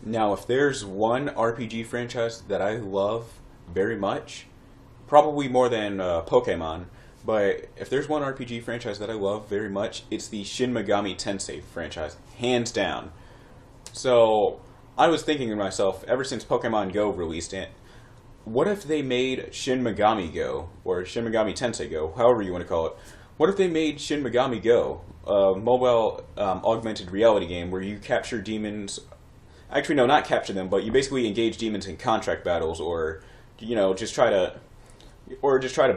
Now, if there's one RPG franchise that I love very much, probably more than Pokemon, but if there's one RPG franchise that I love very much, it's the Shin Megami Tensei franchise, hands down. So, I was thinking to myself, ever since Pokemon GO released it, what if they made Shin Megami Go, or Shin Megami Tensei Go, however you want to call it, what if they made Shin Megami Go, a mobile augmented reality game where you capture demons. Actually, no, not capture them, but you basically engage demons in contract battles, or just try to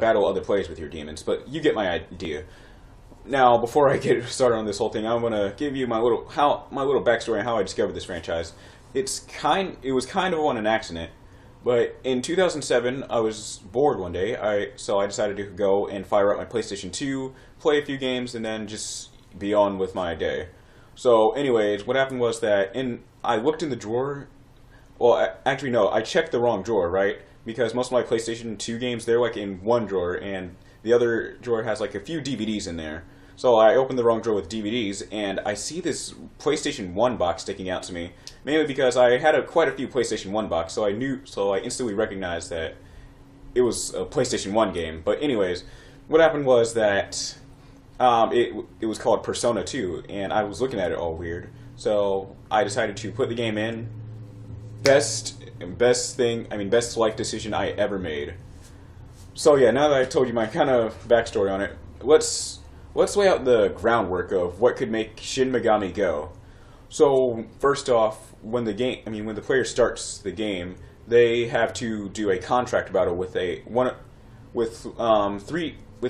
battle other players with your demons. But you get my idea. Now, before I get started on this whole thing, I'm gonna give you my little backstory on how I discovered this franchise. It was kind of on an accident, but in 2007, I was bored one day. So I decided to go and fire up my PlayStation 2, play a few games, and then just be on with my day. So, anyways, what happened was that I looked in the drawer. Well, actually, no, I checked the wrong drawer, right? Because most of my PlayStation 2 games, they're like in one drawer, and the other drawer has like a few DVDs in there. So I opened the wrong drawer with DVDs, and I see this PlayStation 1 box sticking out to me. Mainly because I had quite a few PlayStation 1 boxes, so I instantly recognized that it was a PlayStation 1 game. But anyways, what happened was that it was called Persona 2, and I was looking at it all weird. So I decided to put the game in. Best life decision I ever made. So yeah, now that I've told you my kind of backstory on it, let's lay out the groundwork of what could make Shin Megami Go. So first off, when the player starts the game, they have to do a contract battle with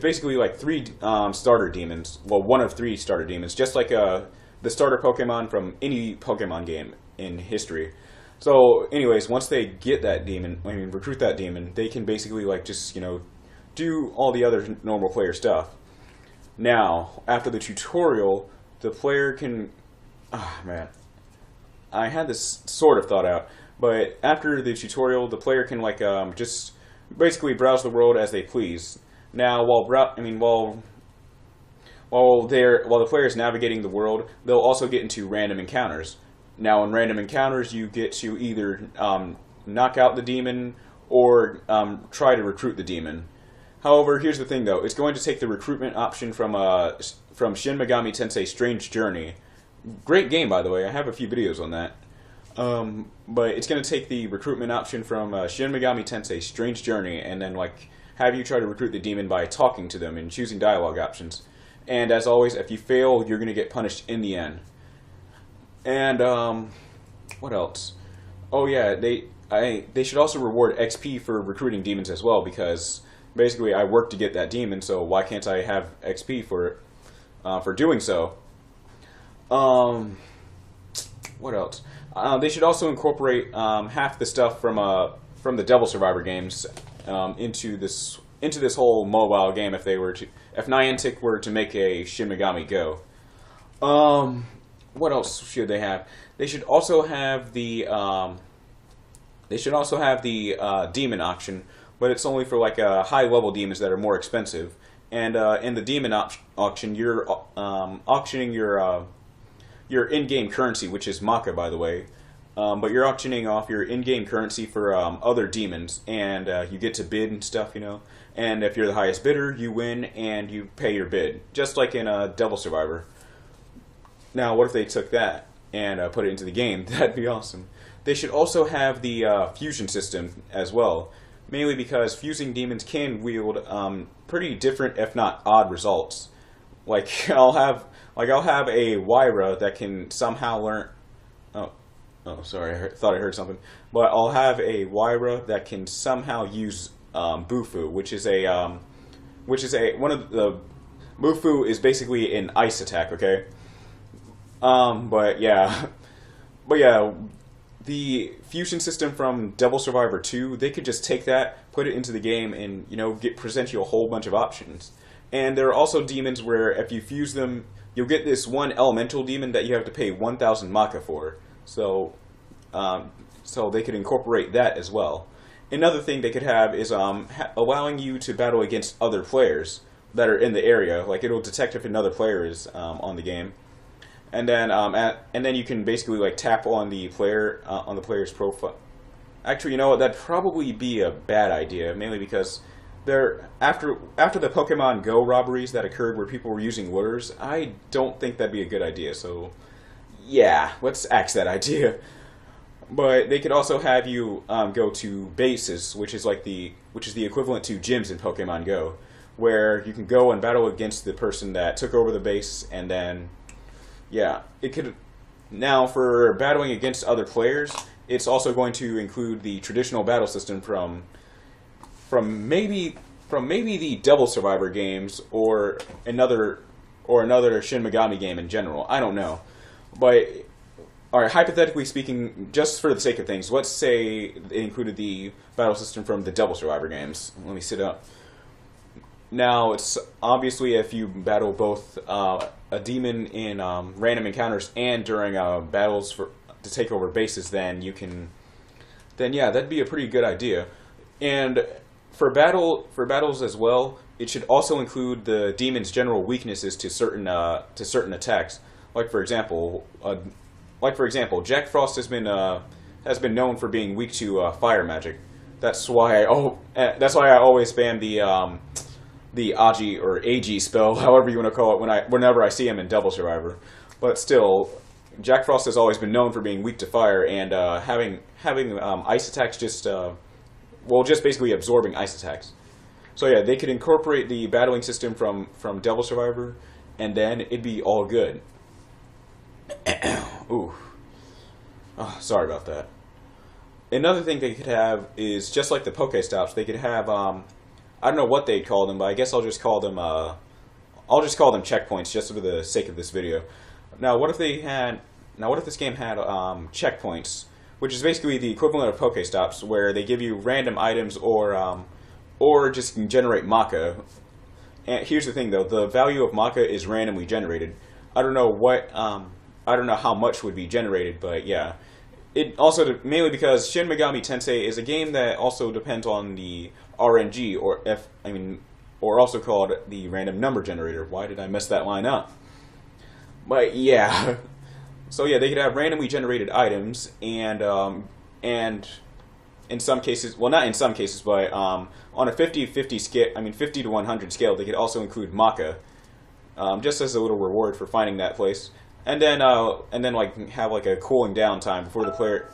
basically like three starter demons. Well, one of three starter demons, just like the starter Pokemon from any Pokemon game in history. So, anyways, once they get that demon, recruit that demon, they can basically do all the other normal player stuff. Now, after the tutorial, the player can. Man, I had this sort of thought out, but after the tutorial, the player can just basically browse the world as they please. Now, while the player is navigating the world, they'll also get into random encounters. Now, in random encounters, you get to either knock out the demon or try to recruit the demon. However, here's the thing, though. It's going to take the recruitment option from Shin Megami Tensei Strange Journey. Great game, by the way. I have a few videos on that. But it's going to take the recruitment option from Shin Megami Tensei Strange Journey and then have you try to recruit the demon by talking to them and choosing dialogue options. And as always, if you fail, you're going to get punished in the end. And what else? Oh yeah, they should also reward XP for recruiting demons as well, because basically I worked to get that demon, so why can't I have XP for doing so? What else? They should also incorporate half the stuff from the Devil Survivor games into this whole mobile game if Niantic were to make a Shin Megami Go. What else should they have? They should also have the demon auction, but it's only for high level demons that are more expensive. And in the demon auction, you're auctioning your in-game currency, which is Maka, by the way. But you're auctioning off your in-game currency for other demons, and you get to bid and stuff, And if you're the highest bidder, you win, and you pay your bid, just like in Devil Survivor. Now, what if they took that and put it into the game? That'd be awesome. They should also have the fusion system as well, mainly because fusing demons can wield pretty different, if not odd, results. I'll have a Wyra that can somehow learn. Oh, sorry, thought I heard something. But I'll have a Wyra that can somehow use Bufu, which is one of the Bufu is basically an ice attack. Okay. But yeah, the fusion system from Devil Survivor 2, they could just take that, put it into the game, and present you a whole bunch of options. And there are also demons where if you fuse them, you'll get this one elemental demon that you have to pay 1,000 Maka for. So they could incorporate that as well. Another thing they could have is allowing you to battle against other players that are in the area. It'll detect if another player is on the game. and then you can basically like tap on the player on the player's profile. Actually, you know what? That'd probably be a bad idea, mainly because after the Pokemon Go robberies that occurred where people were using lures, I don't think that'd be a good idea. So, yeah, let's axe that idea. But they could also have you go to bases, which is the equivalent to gyms in Pokemon Go, where you can go and battle against the person that took over the base, and then, yeah, it could. Now, for battling against other players, it's also going to include the traditional battle system from maybe the Double Survivor games or another Shin Megami game in general. I don't know, but all right. Hypothetically speaking, just for the sake of things, let's say it included the battle system from the Double Survivor games. Let me sit up. Now, it's obviously if you battle both a demon in random encounters and during battles to take over bases, then yeah, that'd be a pretty good idea. And for battles as well, it should also include the demon's general weaknesses to certain attacks. Like for example, Jack Frost has been known for being weak to fire magic. That's why I always spam the Agi or Ag spell, however you want to call it, whenever I see him in Double Survivor. But still, Jack Frost has always been known for being weak to fire, and having ice attacks just basically absorbing ice attacks. So yeah, they could incorporate the battling system from Double Survivor, and then it'd be all good. Ooh, oh, sorry about that. Another thing they could have is just like the Pokestops. They could have I don't know what they'd call them, but I guess I'll just call them checkpoints just for the sake of this video. Now, what if this game had checkpoints, which is basically the equivalent of Pokestops, where they give you random items or just generate Maka. And here's the thing, though: the value of Maka is randomly generated. I don't know how much would be generated, but yeah. It also mainly because Shin Megami Tensei is a game that also depends on the RNG, or also called the random number generator. Why did I mess that line up? But yeah, so yeah, they could have randomly generated items, and in some cases, well, not in some cases, but on a 50-50 scale, 50 to 100 scale, they could also include Maka, just as a little reward for finding that place, and then like have like a cooling down time before the player.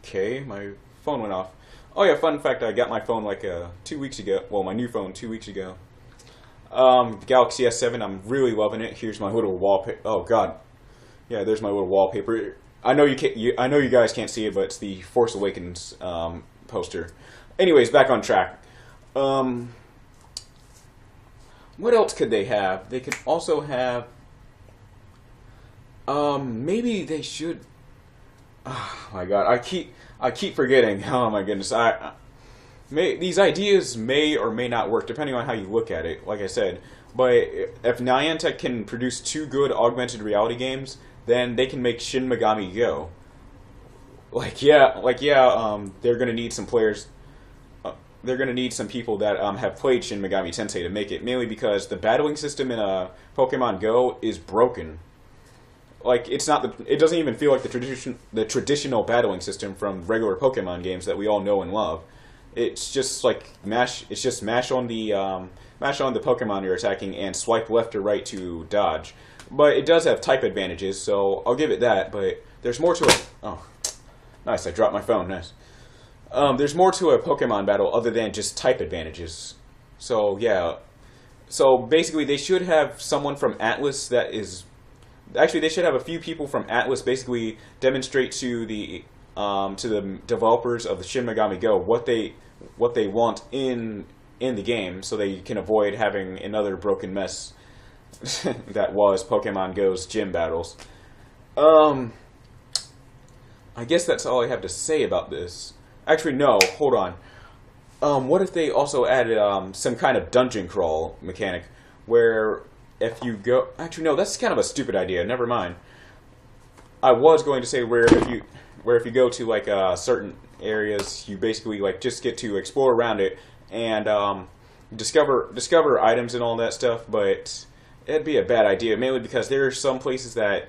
Okay, my phone went off. Oh yeah, fun fact, I got my phone like 2 weeks ago. Well, my new phone 2 weeks ago. Galaxy S7, I'm really loving it. Here's my little wallpaper. Oh god, yeah, there's my little wallpaper. I know I know you guys can't see it, but it's the Force Awakens poster. Anyways, back on track. What else could they have? They could also have. Maybe they should. Oh my god, I keep forgetting. Oh my goodness, these ideas may or may not work depending on how you look at it. Like I said, but if Niantic can produce 2 good augmented reality games, then they can make Shin Megami Go. They're gonna need some players. They're gonna need some people that have played Shin Megami Tensei to make it, mainly because the battling system in Pokemon Go is broken. Like it doesn't even feel like the traditional battling system from regular Pokemon games that we all know and love. It's just like mash. It's just mash on the Pokemon you're attacking and swipe left or right to dodge. But it does have type advantages, so I'll give it that. But there's more to it. Oh, nice! I dropped my phone. Nice. There's more to a Pokemon battle other than just type advantages. So yeah. So basically, they should have someone from Atlas that is. Actually, they should have a few people from Atlas basically demonstrate to the developers of the Shin Megami Go what they want in the game, so they can avoid having another broken mess that was Pokemon Go's gym battles. I guess that's all I have to say about this. Actually, no, hold on. What if they also added some kind of dungeon crawl mechanic where if you go... Actually, no, that's kind of a stupid idea. Never mind. I was going to say where if you go to like certain areas, you basically like just get to explore around it and discover items and all that stuff. But it'd be a bad idea, mainly because there are some places that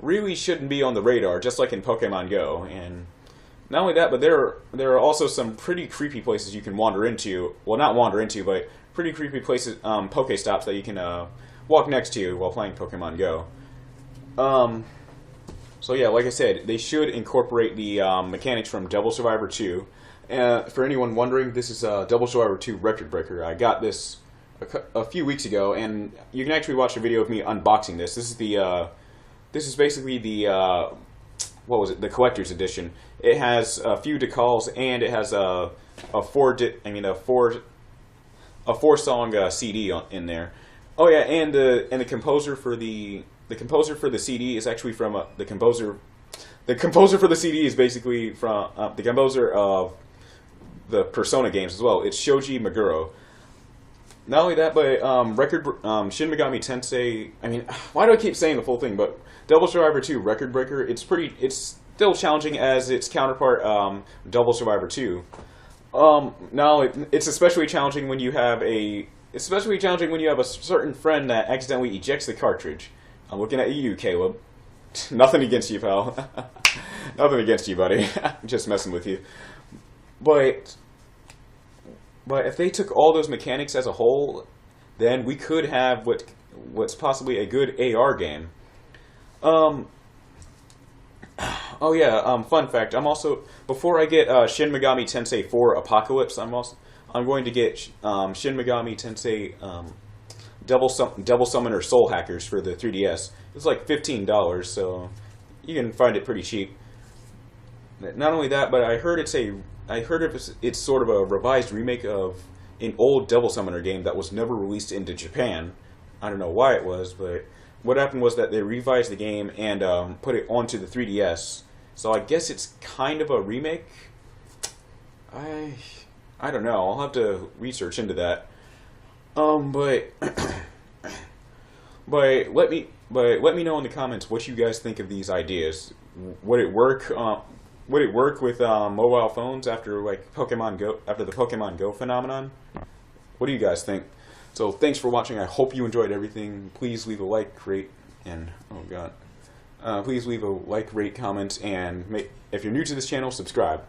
really shouldn't be on the radar, just like in Pokemon Go. And not only that, but there are also some pretty creepy places you can wander into. Well, not wander into, but pretty creepy places, Pokestops that you can walk next to while playing Pokemon Go. So yeah, like I said, they should incorporate the mechanics from Devil Survivor 2. For anyone wondering, this is Devil Survivor 2 Record Breaker. I got this a few weeks ago, and you can actually watch a video of me unboxing this. This is basically the what was it? The collector's edition. It has a few decals, and it has a four song CD in there. Oh yeah, and the composer for the CD is actually from the composer. The composer for the CD is basically from the composer of the Persona games as well. It's Shoji Meguro. Not only that, but Shin Megami Tensei. I mean, why do I keep saying the full thing? But Devil Survivor 2 Record Breaker. It's still challenging as its counterpart, Devil Survivor 2. Now it's especially challenging when you have a certain friend that accidentally ejects the cartridge. I'm looking at you, Caleb. Nothing against you, pal. Nothing against you, buddy. Just messing with you. But if they took all those mechanics as a whole, then we could have what's possibly a good AR game. Oh yeah. Fun fact. I'm also, before I get Shin Megami Tensei 4 Apocalypse, I'm going to get Shin Megami Tensei Devil Summoner Soul Hackers for the 3DS. It's like $15, so you can find it pretty cheap. Not only that, but I heard it's sort of a revised remake of an old Devil Summoner game that was never released into Japan. I don't know why it was, but what happened was that they revised the game and put it onto the 3DS. So I guess it's kind of a remake. I don't know. I'll have to research into that. But let me know in the comments what you guys think of these ideas. Would it work? Would it work with mobile phones after the Pokemon Go phenomenon? What do you guys think? So thanks for watching. I hope you enjoyed everything. Please leave a like, rate, and please leave a like, rate, comment, and if you're new to this channel, subscribe.